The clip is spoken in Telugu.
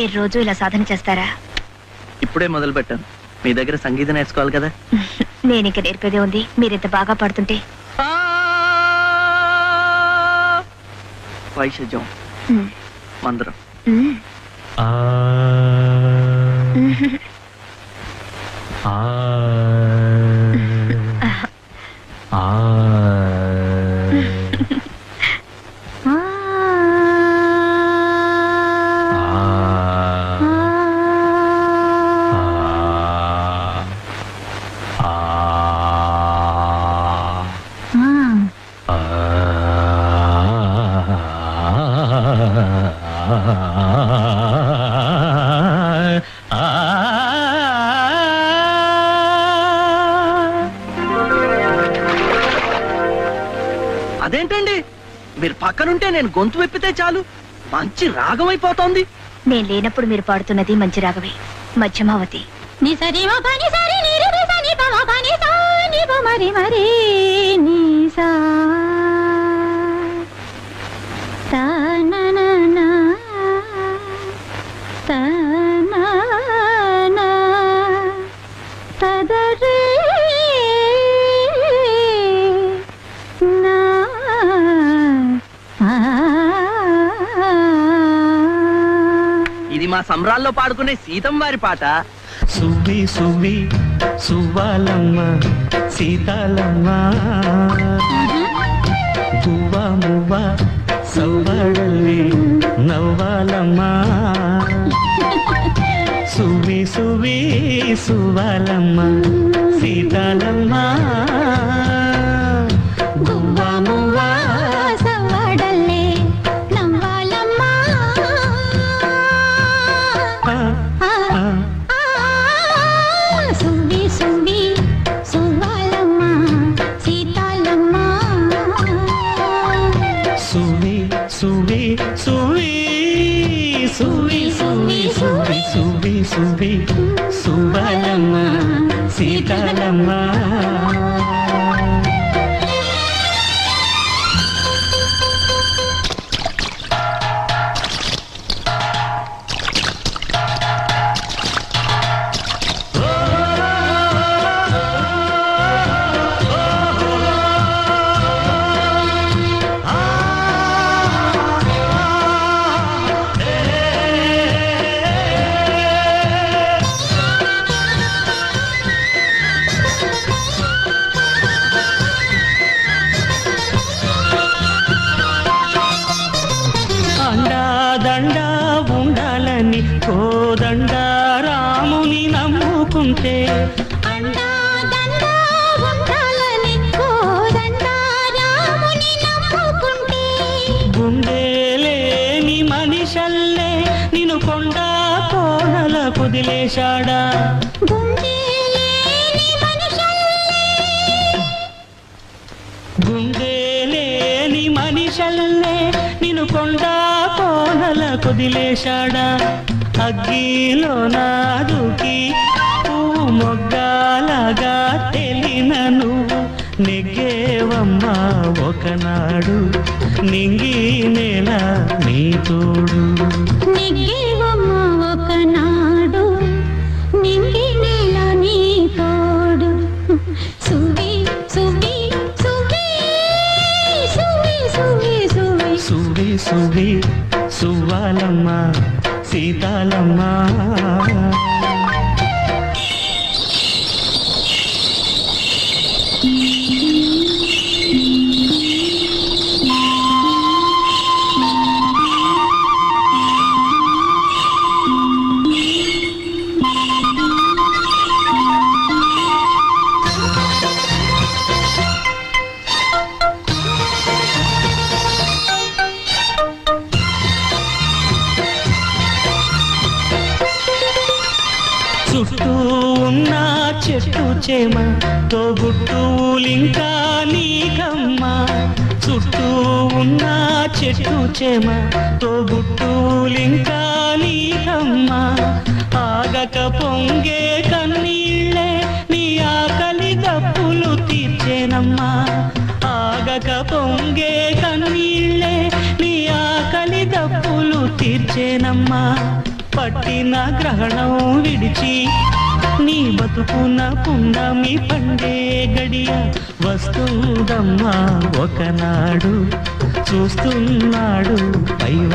మీరు రోజు ఇలా సాధన చేస్తారా? ఇప్పుడే మొదలు పెట్టాను. మీ దగ్గర సంగీతం నేర్చుకోవాలి కదా. నేను ఇక నేర్పేదే ఉంది. మీరింత బాగా పాడుతుంటే. వైషజ్యం మందరం. అదేంటండి, మీరు పక్కనుంటే నేను గొంతు వెప్పితే చాలు మంచి రాగం అయిపోతోంది. నేను లేనప్పుడు మీరు పాడుతున్నది మంచి రాగమే. మధ్యమావతి. ఇది మా సంబరాల్లో పాడుకునే సీతం వారి పాట. సువ్వి సువ్వి సువ్వాలమ్మ సీతాలమ్మ, పువ్వ మువ్వ సవ్వడల్లి నవ్వాలమ్మ. సువ్వి సువ్వి సువ్వాలమ్మ సీతాలమ్మ, పువ్వ మువ్వ సవ్వడల్లి నవ్వాలమ్మ. సువ్వి సువ్వి సువ్వాలమ్మ సీతాలమ్మ, సువ్వి సువ్వి సువ్వి సువ్వి సువ్వి సువ్వి సువ్వి సువ్వి సువ్వాలమ్మ సీతాలమ్మ. దండా ఉండాలని కోదండ రాముని నమ్ముకుంటే, గుండె లేని మనిషల్లే నిన్ను కొండ కోనల కుదిలేశాడా. గుండె లేని మనిషల్లే నిన్ను కొండ కోనల కుదిలేశాడా. అగ్గిలో నాదుకి పువ్వు మొగ్గాలగా తెలిన నువ్వు నెగ్గేవమ్మా ఒకనాడు నింగి నేల నీ తోడు. నెగ్గేవమ్మా ఒకనాడు నింగి నేల నీ తోడు. సువ్వి సువ్వి సువ్వి సువ్వి సువ్వి సువ్వి సువ్వి సువ్వి సువ్వాలమ్మ సీతాలమ్మ. చుట్టూ ఉన్న చెట్టు చేమ తోబుట్టువులింకా నీకమ్మ. చుట్టూ ఉన్న చెట్టు చేమ తోబుట్టువులింకా నీకమ్మ. ఆగక పొంగే కన్నీళ్ళే నీ ఆకలి దప్పులు తీర్చేనమ్మా. ఆగక పొంగే కన్నీళ్ళే నీ ఆకలి దప్పులు తీర్చేనమ్మా. పట్టిన గ్రహణం విడిచి నీ బతుకున పుండమి పండే గడియ వస్తుందమ్మా ఒకనాడు చూస్తున్నాడు పైవ